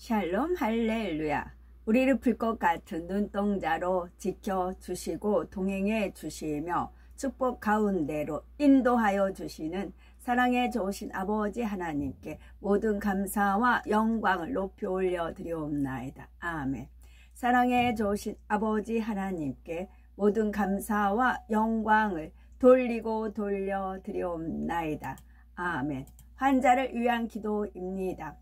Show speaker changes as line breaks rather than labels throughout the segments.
샬롬 할렐루야. 우리를 불꽃 같은 눈동자로 지켜주시고 동행해 주시며 축복 가운데로 인도하여 주시는 사랑에 좋으신 아버지 하나님께 모든 감사와 영광을 높이 올려 드리옵나이다. 아멘. 사랑에 좋으신 아버지 하나님께 모든 감사와 영광을 돌리고 돌려 드리옵나이다. 아멘. 환자를 위한 기도입니다.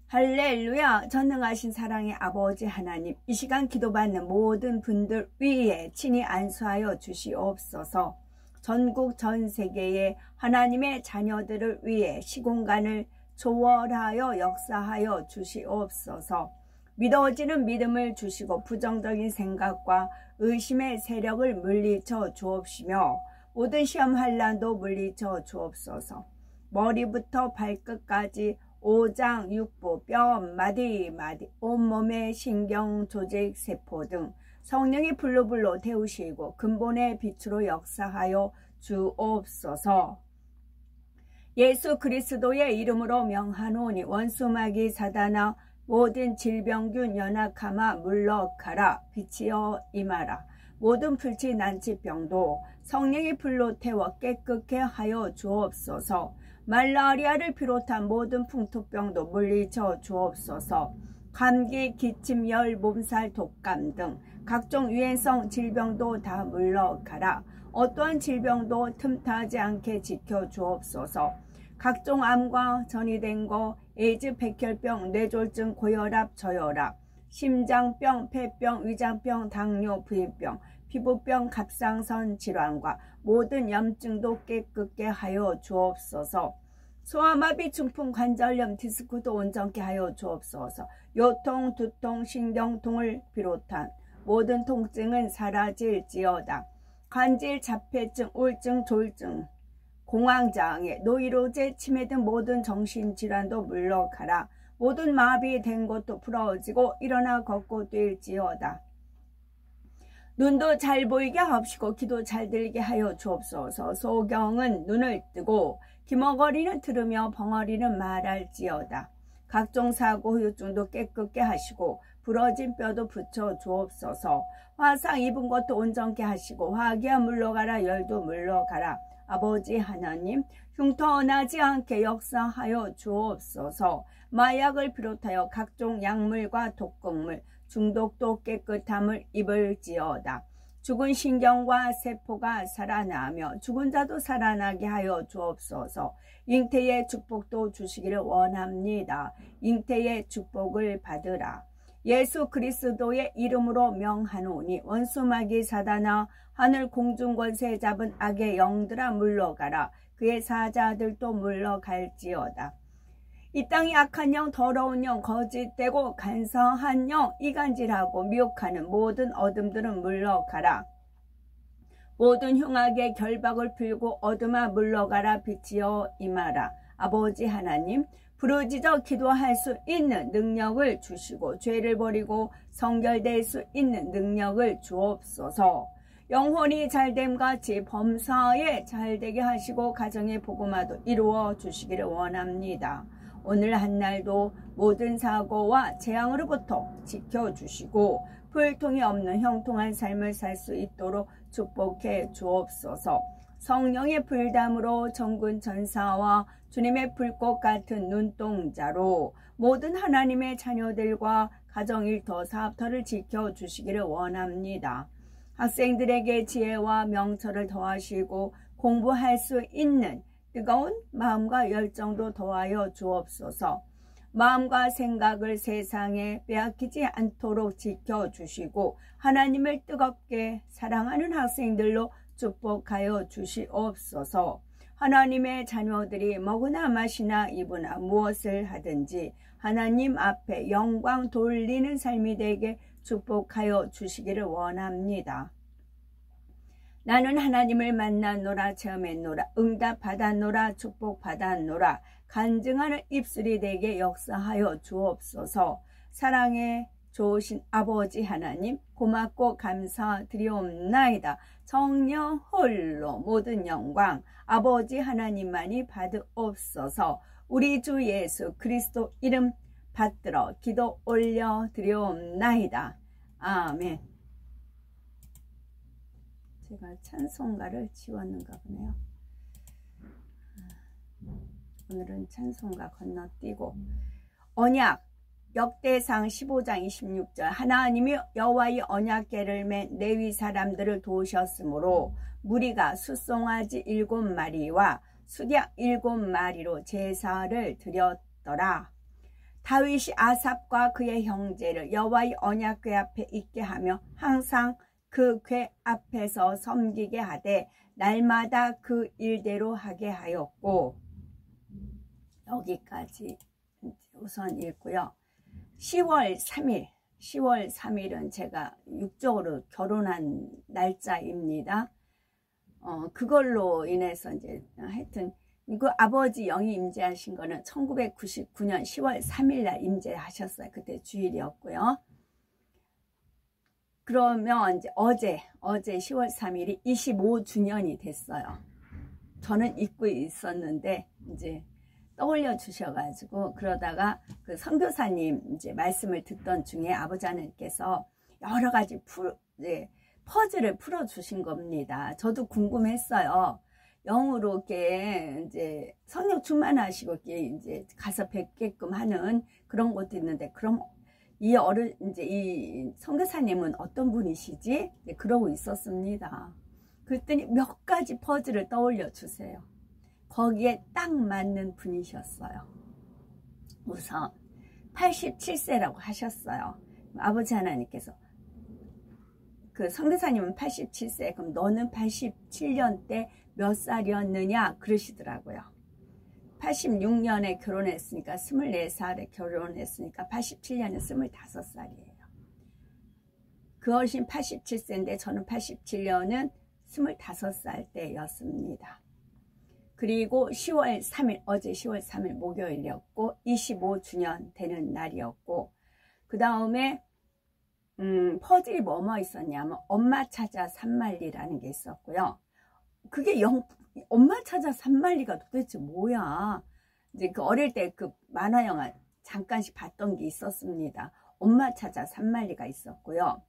할렐루야. 전능하신 사랑의 아버지 하나님, 이 시간 기도받는 모든 분들 위에 친히 안수하여 주시옵소서. 전국 전 세계의 하나님의 자녀들을 위해 시공간을 초월하여 역사하여 주시옵소서. 믿어지는 믿음을 주시고 부정적인 생각과 의심의 세력을 물리쳐 주옵시며 모든 시험 환난도 물리쳐 주옵소서. 머리부터 발끝까지 오장, 육부, 뼈, 마디, 온몸의 신경, 조직, 세포 등 성령의 불로 태우시고 근본의 빛으로 역사하여 주옵소서. 예수 그리스도의 이름으로 명하노니 원수마귀 사단아 모든 질병균 연약함아 물러가라. 빛이여 임하라. 모든 불치 난치병도 성령의 불로 태워 깨끗게 하여 주옵소서. 말라리아를 비롯한 모든 풍토병도 물리쳐 주옵소서. 감기, 기침, 열, 몸살, 독감 등 각종 유행성 질병도 다 물러가라. 어떠한 질병도 틈타지 않게 지켜 주옵소서. 각종 암과 전이된 거, 에이즈, 백혈병, 뇌졸중, 고혈압, 저혈압, 심장병, 폐병, 위장병, 당뇨, 부인병, 피부병, 갑상선 질환과 모든 염증도 깨끗게 하여 주옵소서. 소아마비, 중풍, 관절염, 디스크도 온전케 하여 주옵소서. 요통, 두통, 신경통을 비롯한 모든 통증은 사라질지어다. 관절, 자폐증, 우울증, 조울증, 공황장애, 노이로제, 치매 등 모든 정신질환도 물러가라. 모든 마비된 것도 부러지고 일어나 걷고 뛸지어다. 눈도 잘 보이게 하옵시고 귀도 잘 들리게 하여 주옵소서. 소경은 눈을 뜨고 기머거리는 들으며 벙어리는 말할지어다. 각종 사고 후유증도 깨끗게 하시고 부러진 뼈도 붙여 주옵소서. 화상 입은 것도 온전케 하시고 화기야 물러가라. 열도 물러가라. 아버지 하나님, 흉터 나지 않게 역사하여 주옵소서. 마약을 비롯하여 각종 약물과 독극물, 중독도 깨끗함을 입을지어다. 죽은 신경과 세포가 살아나며 죽은 자도 살아나게 하여 주옵소서. 잉태의 축복도 주시기를 원합니다. 잉태의 축복을 받으라. 예수 그리스도의 이름으로 명하노니 원수마귀 사단아 하늘 공중 권세 잡은 악의 영들아 물러가라. 그의 사자들도 물러갈지어다. 이 땅이 악한 영, 더러운 영, 거짓되고 간사한 영, 이간질하고 미혹하는 모든 어둠들은 물러가라. 모든 흉악의 결박을 풀고 어둠아 물러가라. 빛이여 임하라. 아버지 하나님, 부르짖어 기도할 수 있는 능력을 주시고 죄를 버리고 성결될 수 있는 능력을 주옵소서. 영혼이 잘됨 같이 범사에 잘되게 하시고 가정의 복음화도 이루어 주시기를 원합니다. 오늘 한날도 모든 사고와 재앙으로부터 지켜주시고 불통이 없는 형통한 삶을 살 수 있도록 축복해 주옵소서. 성령의 불담으로 천군 천사와 주님의 불꽃 같은 눈동자로 모든 하나님의 자녀들과 가정일터 사업터를 지켜주시기를 원합니다. 학생들에게 지혜와 명철을 더하시고 공부할 수 있는 뜨거운 마음과 열정도 더하여 주옵소서. 마음과 생각을 세상에 빼앗기지 않도록 지켜주시고 하나님을 뜨겁게 사랑하는 학생들로 축복하여 주시옵소서. 하나님의 자녀들이 먹으나 마시나 입으나 무엇을 하든지 하나님 앞에 영광 돌리는 삶이 되게 축복하여 주시기를 원합니다. 나는 하나님을 만났노라, 체험했노라, 응답 받았노라, 축복 받았노라. 간증하는 입술이 되게 역사하여 주옵소서. 사랑에 좋으신 아버지 하나님, 고맙고 감사드리옵나이다. 성령 홀로 모든 영광 아버지 하나님만이 받으옵소서. 우리 주 예수 그리스도 이름 받들어 기도 올려 드리옵나이다. 아멘. 제가 찬송가를 지웠는가 보네요. 오늘은 찬송가 건너뛰고 언약 역대상 15장 26절 하나님이 여호와의 언약궤를 맨 레위 사람들을 도우셨으므로 무리가 숫송아지 7마리와 수양 7마리로 제사를 드렸더라. 다윗이 아삽과 그의 형제를 여호와의 언약궤 앞에 있게 하며 항상 그 궤 앞에서 섬기게 하되 날마다 그 일대로 하게 하였고, 여기까지 우선 읽고요. 10월 3일은 제가 육적으로 결혼한 날짜입니다. 그걸로 인해서 이제 하여튼 그 아버지 영이 임재하신 거는 1999년 10월 3일 날 임재하셨어요. 그때 주일이었고요. 그러면 이제 어제 10월 3일이 25주년이 됐어요. 저는 잊고 있었는데 이제 떠올려 주셔가지고, 그러다가 그 선교사님 이제 말씀을 듣던 중에 아버지 하나님께서 여러 가지 퍼즐을 풀어 주신 겁니다. 저도 궁금했어요. 영으로 이렇게 이제 성령 충만하시고 이렇게 이제 가서 뵙게끔 하는 그런 것도 있는데, 그럼 이 선교사님은 어떤 분이시지? 그러고 있었습니다. 그랬더니 몇 가지 퍼즐을 떠올려 주세요. 거기에 딱 맞는 분이셨어요. 우선 87세라고 하셨어요. 아버지 하나님께서 그 선교사님은 87세, 그럼 너는 87년 때 몇 살이었느냐 그러시더라고요. 86년에 결혼했으니까 24살에 결혼했으니까 87년에 25살이에요. 그 어르신 87세인데 저는 87년은 25살 때였습니다. 그리고 10월 3일, 어제 10월 3일 목요일이었고 25주년 되는 날이었고, 그 다음에 퍼즐이 뭐뭐 있었냐면 엄마 찾아 산말리라는 게 있었고요. 그게 엄마 찾아 산말리가 도대체 뭐야? 이제 그 어릴 때 그 만화 영화 잠깐씩 봤던 게 있었습니다. 엄마 찾아 산말리가 있었고요.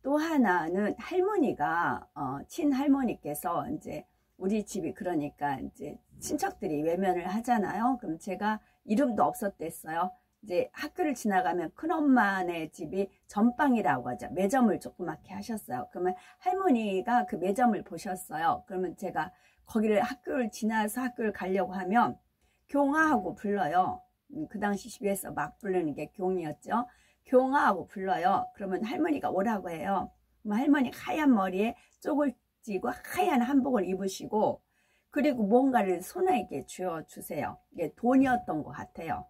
또 하나는 할머니가 친할머니께서 이제 우리 집이 그러니까 이제 친척들이 외면을 하잖아요. 그럼 제가 이름도 없었댔어요. 이제 학교를 지나가면 큰엄마네 집이 전방이라고 하죠. 매점을 조그맣게 하셨어요. 그러면 할머니가 그 매점을 보셨어요. 그러면 제가 거기를 학교를 지나서 학교를 가려고 하면 경아하고 불러요. 그 당시 집에서 막 부르는 게 경이었죠. 경아하고 불러요. 그러면 할머니가 오라고 해요. 그럼 할머니 하얀 머리에 쪽을 찌고 하얀 한복을 입으시고, 그리고 뭔가를 손에게 쥐어주세요. 이게 돈이었던 것 같아요.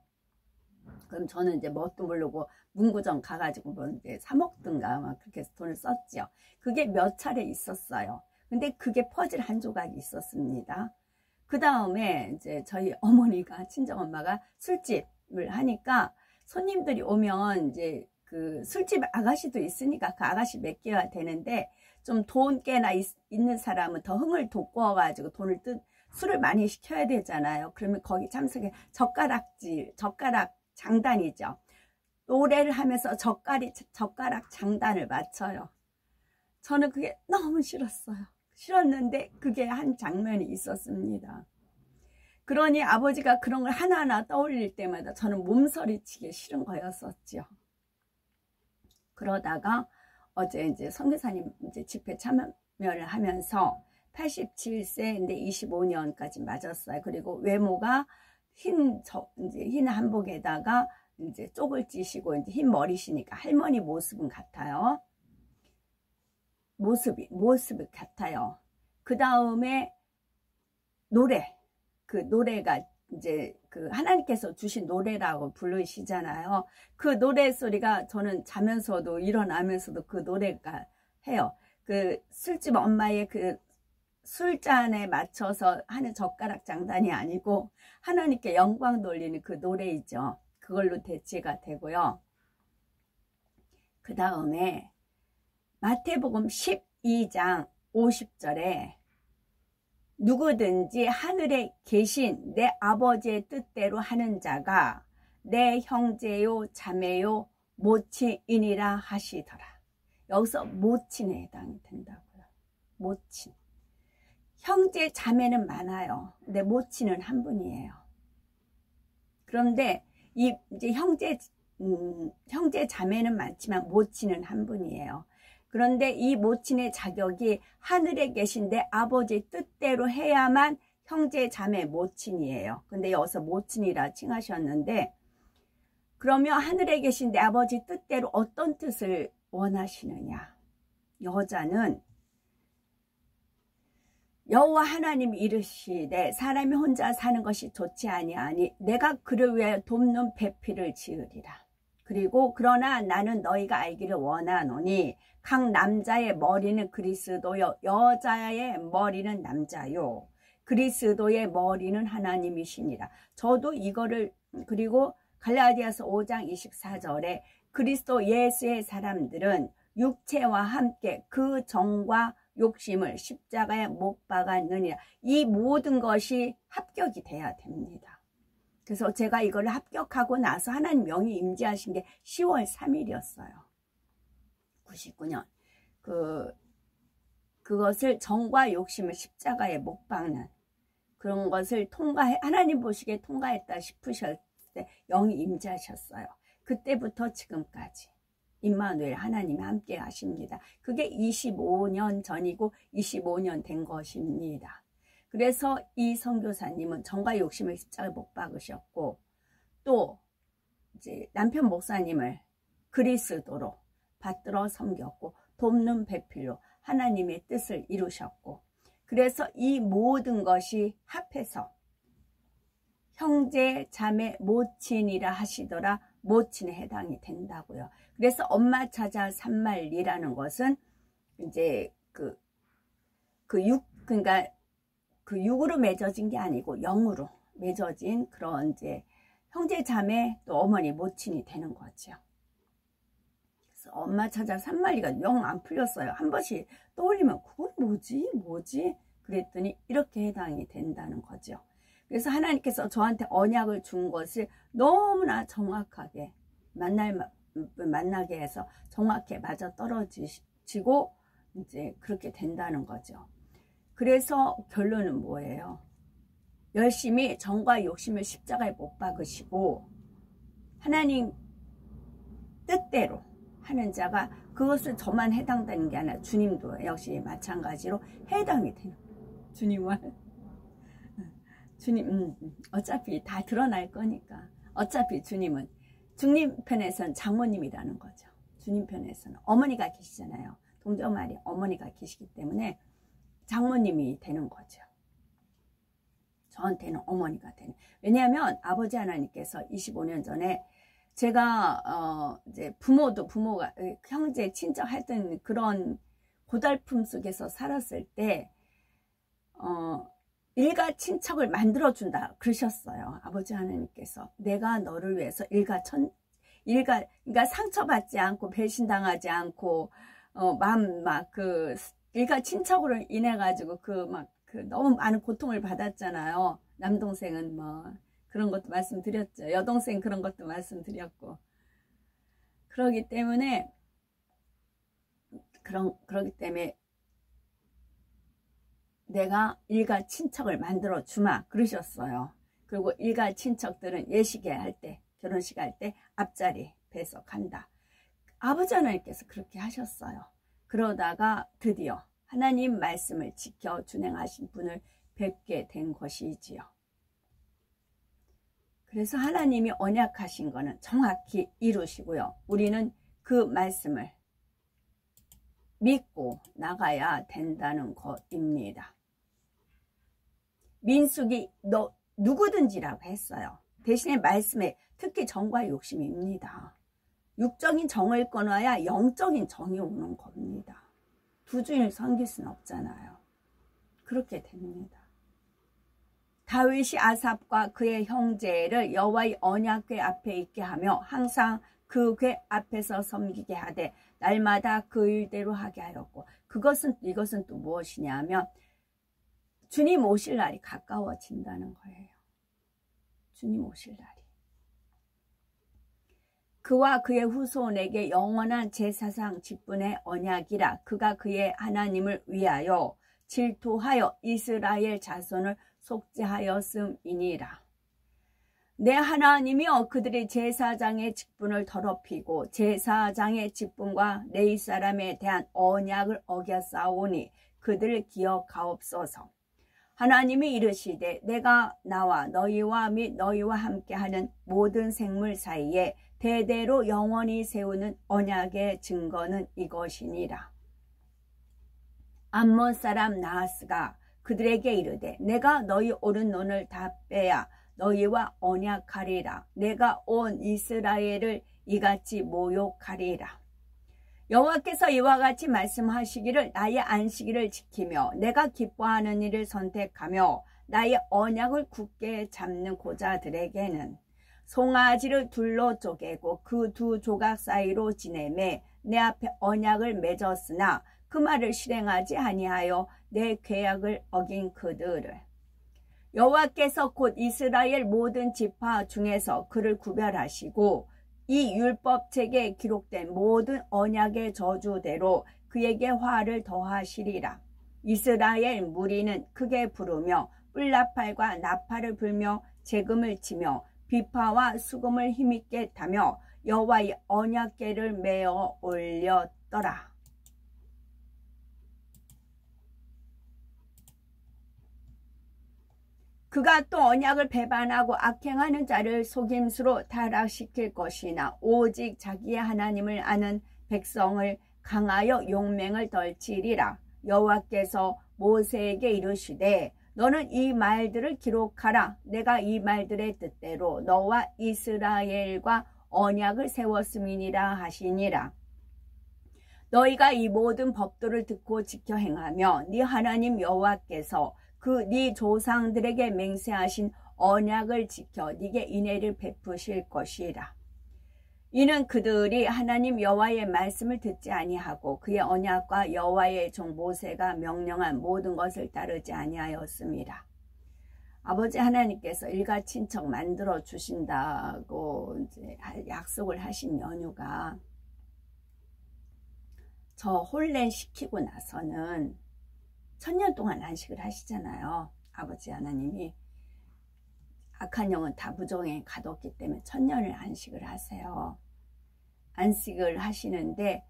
그럼 저는 이제 뭣도 모르고 문구점 가가지고 뭐 이제 사 먹든가 막 그렇게 해서 돈을 썼죠. 그게 몇 차례 있었어요. 근데 그게 퍼즐 한 조각이 있었습니다. 그 다음에 이제 저희 어머니가, 친정엄마가 술집을 하니까 손님들이 오면 이제 그 술집 아가씨도 있으니까 그 아가씨 맡겨야 되는데, 좀 돈 꽤나 있는 사람은 더 흥을 돋구어가지고 술을 많이 시켜야 되잖아요. 그러면 거기 참석해 젓가락 장단이죠. 노래를 하면서 젓가락 장단을 맞춰요. 저는 그게 너무 싫었어요. 싫었는데 그게 한 장면이 있었습니다. 그러니 아버지가 그런 걸 하나하나 떠올릴 때마다 저는 몸서리치기 싫은 거였었죠. 그러다가 어제 이제 선교사님 이제 집회 참여를 하면서 87세인데 25년까지 맞았어요. 그리고 외모가 흰 한복에다가 이제 쪽을 찌시고 이제 흰 머리시니까 할머니 모습은 같아요. 모습이 같아요. 그 다음에 그 노래가 이제 그 하나님께서 주신 노래라고 부르시잖아요. 그 노래 소리가 저는 자면서도 일어나면서도 그 노래가 해요. 그 술집 엄마의 그 술잔에 맞춰서 하는 젓가락 장단이 아니고 하나님께 영광 돌리는 그 노래이죠. 그걸로 대체가 되고요. 그 다음에 마태복음 12장 50절에 누구든지 하늘에 계신 내 아버지의 뜻대로 하는 자가 내 형제요 자매요 모친이라 하시더라. 여기서 모친에 해당이 된다고요. 모친. 형제 자매는 많아요. 근데 모친은 한 분이에요. 그런데 이제 형제 자매는 많지만 모친은 한 분이에요. 그런데 이 모친의 자격이 하늘에 계신 내 아버지 뜻대로 해야만 형제 자매 모친이에요. 근데 여기서 모친이라 칭하셨는데, 그러면 하늘에 계신 내 아버지 뜻대로 어떤 뜻을 원하시느냐? 여자는 여호와 하나님이 이르시되 사람이 혼자 사는 것이 좋지 아니하니 내가 그를 위하여 돕는 배필을 지으리라. 그리고 그러나 나는 너희가 알기를 원하노니 각 남자의 머리는 그리스도요 여자의 머리는 남자요 그리스도의 머리는 하나님이시니라. 저도 이거를, 그리고 갈라디아서 5장 24절에 그리스도 예수의 사람들은 육체와 함께 그 정과 욕심을 십자가에 못 박았느니라. 이 모든 것이 합격이 돼야 됩니다. 그래서 제가 이걸 합격하고 나서 하나님 명이 임재하신 게 10월 3일이었어요. 99년. 그것을 정과 욕심을 십자가에 못 박는 그런 것을 하나님 보시기에 통과했다 싶으셨을 때 영이 임재하셨어요. 그때부터 지금까지 임마누엘 하나님이 함께 하십니다. 그게 25년 전이고 25년 된 것입니다. 그래서 이 선교사님은 정과 욕심을 십자가에 못 박으셨고, 또 이제 남편 목사님을 그리스도로 받들어 섬겼고 돕는 배필로 하나님의 뜻을 이루셨고, 그래서 이 모든 것이 합해서 형제 자매 모친이라 하시더라. 모친에 해당이 된다고요. 그래서 엄마 찾아 산말리라는 것은 이제 그러니까 그 육으로 맺어진 게 아니고 영으로 맺어진 그런 이제 형제 자매 또 어머니 모친이 되는 거죠. 그래서 엄마 찾아 산말리가 영 안 풀렸어요. 한 번씩 떠올리면 그건 뭐지? 그랬더니 이렇게 해당이 된다는 거죠. 그래서 하나님께서 저한테 언약을 준 것을 너무나 정확하게 만나게 해서 정확히 맞아 떨어지고 이제 그렇게 된다는 거죠. 그래서 결론은 뭐예요? 열심히 정과 욕심을 십자가에 못 박으시고 하나님 뜻대로 하는 자가, 그것을 저만 해당되는 게 아니라 주님도 역시 마찬가지로 해당이 되는 거예요. 주님 어차피 다 드러날 거니까. 어차피 주님 편에서는 장모님이라는 거죠. 주님 편에서는 어머니가 계시잖아요. 동정마리 어머니가 계시기 때문에 장모님이 되는 거죠. 저한테는 어머니가 되는. 왜냐하면 아버지 하나님께서 25년 전에 제가 이제 부모가 형제 친척 하여튼 그런 고달픔 속에서 살았을 때 일가 친척을 만들어준다 그러셨어요. 아버지 하나님께서 내가 너를 위해서 그러니까 상처받지 않고 배신당하지 않고 마음 일가 친척으로 인해 가지고 너무 많은 고통을 받았잖아요. 남동생은 뭐 그런 것도 말씀드렸죠. 여동생 그런 것도 말씀드렸고. 그러기 때문에 내가 일가 친척을 만들어 주마 그러셨어요. 그리고 일가 친척들은 예식회 할 때, 결혼식 할 때 앞자리 배석한다. 아버지 하나님께서 그렇게 하셨어요. 그러다가 드디어 하나님 말씀을 지켜 준행하신 분을 뵙게 된 것이지요. 그래서 하나님이 언약하신 거는 정확히 이루시고요. 우리는 그 말씀을 믿고 나가야 된다는 것입니다. 민수기 누구든지라고 했어요. 대신에 말씀에 특히 정과 욕심입니다. 육적인 정을 끊어야 영적인 정이 오는 겁니다. 두 주인을 섬길 수는 없잖아요. 그렇게 됩니다. 다윗이 아삽과 그의 형제를 여호와의 언약궤 앞에 있게 하며 항상 그 궤 앞에서 섬기게 하되 날마다 그 일대로 하게 하였고, 이것은 또 무엇이냐면 주님 오실 날이 가까워진다는 거예요. 주님 오실 날이. 그와 그의 후손에게 영원한 제사상 직분의 언약이라. 그가 그의 하나님을 위하여 질투하여 이스라엘 자손을 속죄하였음이니라. 내 하나님이여 그들이 제사장의 직분을 더럽히고 제사장의 직분과 레위 사람에 대한 언약을 어겼사오니 그들을 기억하옵소서. 하나님이 이르시되 내가 나와 너희와 및 너희와 함께하는 모든 생물 사이에 대대로 영원히 세우는 언약의 증거는 이것이니라. 암몬 사람 나하스가 그들에게 이르되 내가 너희 오른눈을 다 빼야 너희와 언약하리라. 내가 온 이스라엘을 이같이 모욕하리라. 여호와께서 이와 같이 말씀하시기를 나의 안식일을 지키며 내가 기뻐하는 일을 선택하며 나의 언약을 굳게 잡는 고자들에게는 송아지를 둘로 쪼개고 그 두 조각 사이로 지내매 내 앞에 언약을 맺었으나 그 말을 실행하지 아니하여 내 계약을 어긴 그들을 여호와께서 곧 이스라엘 모든 지파 중에서 그를 구별하시고 이 율법책에 기록된 모든 언약의 저주대로 그에게 화를 더하시리라. 이스라엘 무리는 크게 부르며 뿔나팔과 나팔을 불며 재금을 치며 비파와 수금을 힘있게 타며 여호와의 언약궤를 메어 올렸더라. 그가 또 언약을 배반하고 악행하는 자를 속임수로 타락시킬 것이나 오직 자기의 하나님을 아는 백성을 강하여 용맹을 덜치리라. 여호와께서 모세에게 이르시되 너는 이 말들을 기록하라. 내가 이 말들의 뜻대로 너와 이스라엘과 언약을 세웠음이니라 하시니라. 너희가 이 모든 법도를 듣고 지켜 행하며 네 하나님 여호와께서 그 네 조상들에게 맹세하신 언약을 지켜 네게 인애를 베푸실 것이라. 이는 그들이 하나님 여호와의 말씀을 듣지 아니하고 그의 언약과 여호와의 종 모세가 명령한 모든 것을 따르지 아니하였습니다. 아버지 하나님께서 일가친척 만들어 주신다고 이제 약속을 하신 연휴가 저 혼례 시키고 나서는 1000년 동안 안식을 하시잖아요. 아버지 하나님이 악한 영은 다 부정에 가뒀기 때문에 1000년을 안식을 하세요. 안식을 하시는데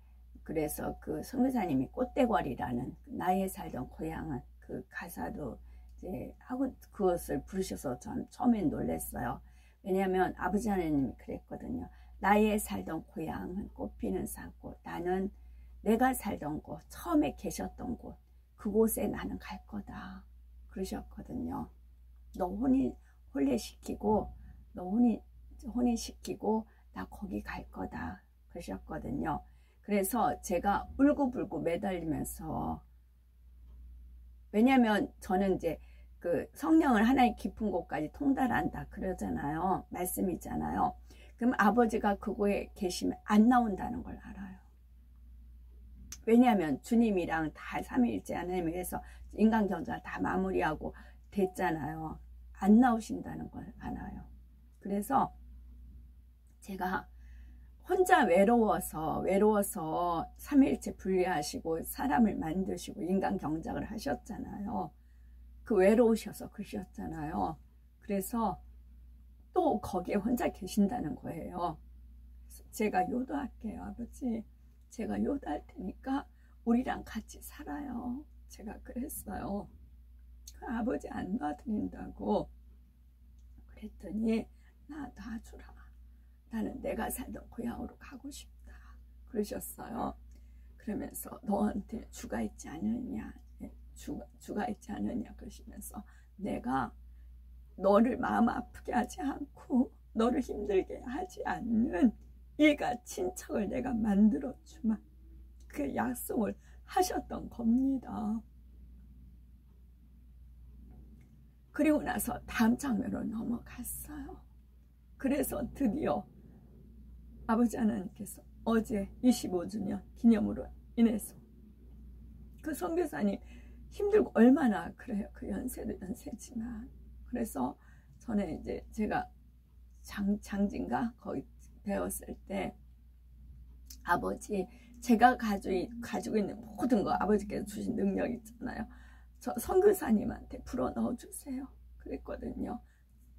그래서 그 선교사님이 꽃대궐이라는 나의 살던 고향은 그 가사도 이제 하고 그것을 부르셔서 전 처음엔 놀랐어요. 왜냐하면 아버지 하나님이 그랬거든요. 나의 살던 고향은 꽃피는 산꽃, 나는 내가 살던 곳, 처음에 계셨던 곳, 그곳에 나는 갈 거다 그러셨거든요. 너 혼례시키고 너 혼인시키고 나 거기 갈 거다 그러셨거든요. 그래서 제가 울고불고 매달리면서, 왜냐면 저는 이제 그 성령을 하나의 깊은 곳까지 통달한다 그러잖아요. 말씀이잖아요. 그럼 아버지가 그곳에 계시면 안 나온다는 걸 알아요. 왜냐하면 주님이랑 다 삼위일체 하나님을 해서 인간경전을 다 마무리하고 됐잖아요. 안 나오신다는 걸 알아요. 그래서 제가 혼자 외로워서 삼위일체 분리하시고 사람을 만드시고 인간경작을 하셨잖아요. 그 외로우셔서 그러셨잖아요. 그래서 또 거기에 혼자 계신다는 거예요. 제가 요도할게요. 아버지, 제가 요도할 테니까 우리랑 같이 살아요. 제가 그랬어요. 그 아버지 안 놔드린다고 그랬더니 나 놔주라. 나는 내가 살던 고향으로 가고 싶다 그러셨어요. 그러면서 너한테 주가 있지 않느냐, 주가 있지 않느냐 그러시면서 내가 너를 마음 아프게 하지 않고 너를 힘들게 하지 않는 일가 친척을 내가 만들어주마, 그 약속을 하셨던 겁니다. 그리고 나서 다음 장면으로 넘어갔어요. 그래서 드디어 아버지 하나님께서 어제 25주년 기념으로 인해서 그 선교사님 힘들고 얼마나 그래요. 그 연세도 연세지만. 그래서 저는 이제 제가 장진가 거기 배웠을 때 아버지, 제가 가지고 있는 모든 거 아버지께서 주신 능력 있잖아요. 저 선교사님한테 불어 넣어주세요. 그랬거든요.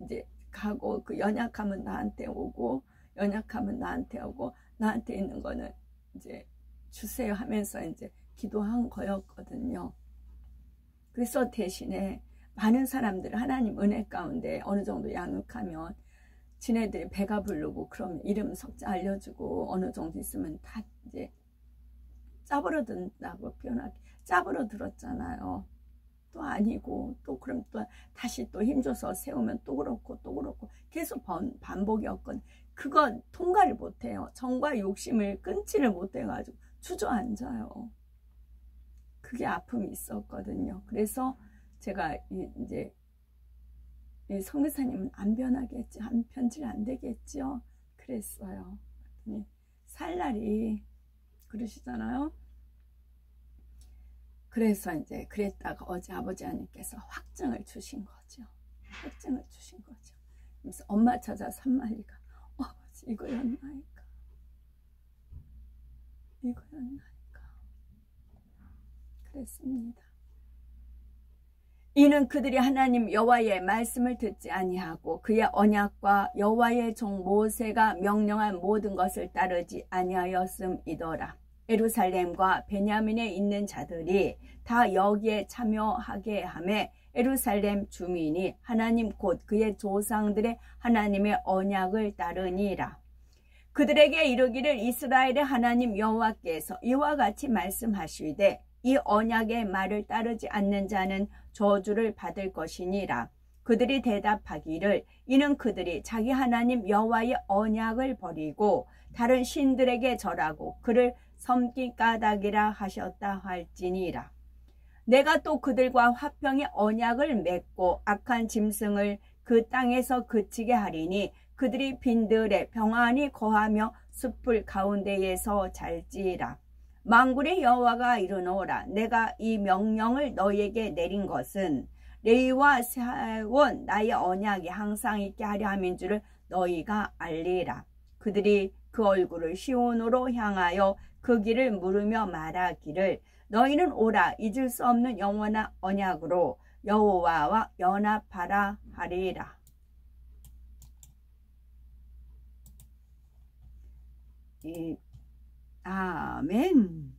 이제 가고 그 연약함은 나한테 오고 연약함은 나한테 오고 나한테 있는 거는 이제 주세요 하면서 이제 기도한 거였거든요. 그래서 대신에 많은 사람들 하나님 은혜 가운데 어느 정도 양육하면 지네들이 배가 부르고 그러면 이름 석자 알려주고 어느 정도 있으면 다 이제 짜부러든다고 표현하기 짜부러들었잖아요. 또 아니고 또 그럼 또 다시 또 힘줘서 세우면 또 그렇고 계속 반복이었거든. 그건 통과를 못해요. 정과 욕심을 끊지를 못해가지고 주저앉아요. 그게 아픔이 있었거든요. 그래서 제가 이제 이 선교사님은 안 변하겠지, 안 편질 안 되겠죠. 그랬어요. 살 날이 그러시잖아요. 그래서 이제 그랬다가 어제 아버지 하나님께서 확증을 주신 거죠. 확증을 주신 거죠. 그래서 엄마 찾아 산말리가 이거였나이까? 이거였나이까? 그랬습니다. 이는 그들이 하나님 여호와의 말씀을 듣지 아니하고 그의 언약과 여호와의 종 모세가 명령한 모든 것을 따르지 아니하였음이더라. 예루살렘과 베냐민에 있는 자들이 다 여기에 참여하게 하매 예루살렘 주민이 하나님 곧 그의 조상들의 하나님의 언약을 따르니라. 그들에게 이르기를 이스라엘의 하나님 여호와께서 이와 같이 말씀하시되 이 언약의 말을 따르지 않는 자는 저주를 받을 것이니라. 그들이 대답하기를 이는 그들이 자기 하나님 여호와의 언약을 버리고 다른 신들에게 절하고 그를 섬긴 까닭이라 하셨다 할지니라. 내가 또 그들과 화평의 언약을 맺고 악한 짐승을 그 땅에서 그치게 하리니 그들이 빈들에 평안히 거하며 숲을 가운데에서 잘지라. 만군의 여호와가 이르노라. 내가 이 명령을 너희에게 내린 것은 레위와 세운 나의 언약이 항상 있게 하려 함인 줄을 너희가 알리라. 그들이 그 얼굴을 시온으로 향하여 그 길을 물으며 말하기를 너희는 오라 잊을 수 없는 영원한 언약으로 여호와와 연합하라 하리라. 아멘.